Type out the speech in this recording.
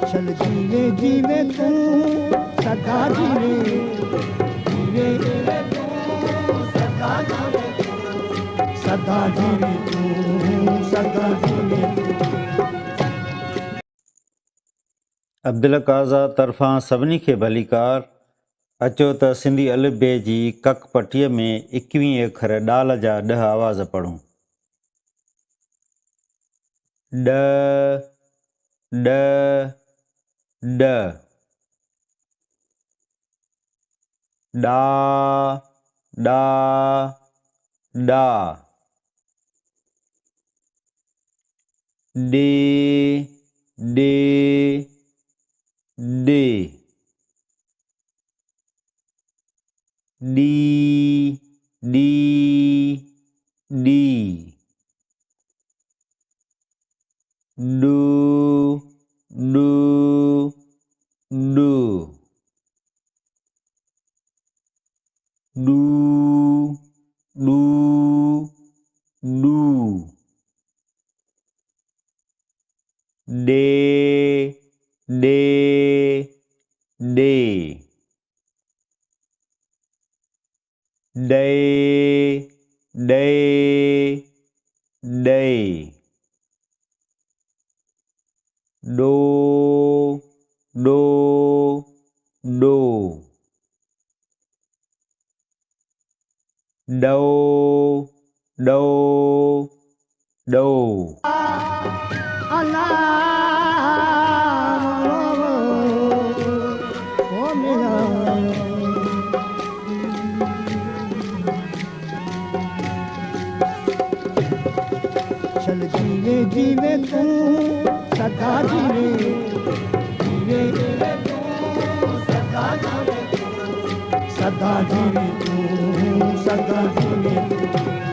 चल जीवे जीवे तू सदा जीवे जीवे जीवे तू सदा जीवे सदा जीवे तू सदा जीवे अब्दुल काज़ा तरफ़ां सभिनी खे भलीकार। अचो त सिंधी अलिफ बे जी कक पटीअ में 21 अखर ॾाल जा 10 आवाज़ पढ़ूं। ड ड ड डा डा डा day day day D D D do do do do do do day day day day day day डो डो डो डो डो डो चल जीवे जीवे तू सदा जीवे जीवे जीवे तू सदा जीवे सदा जीवे तू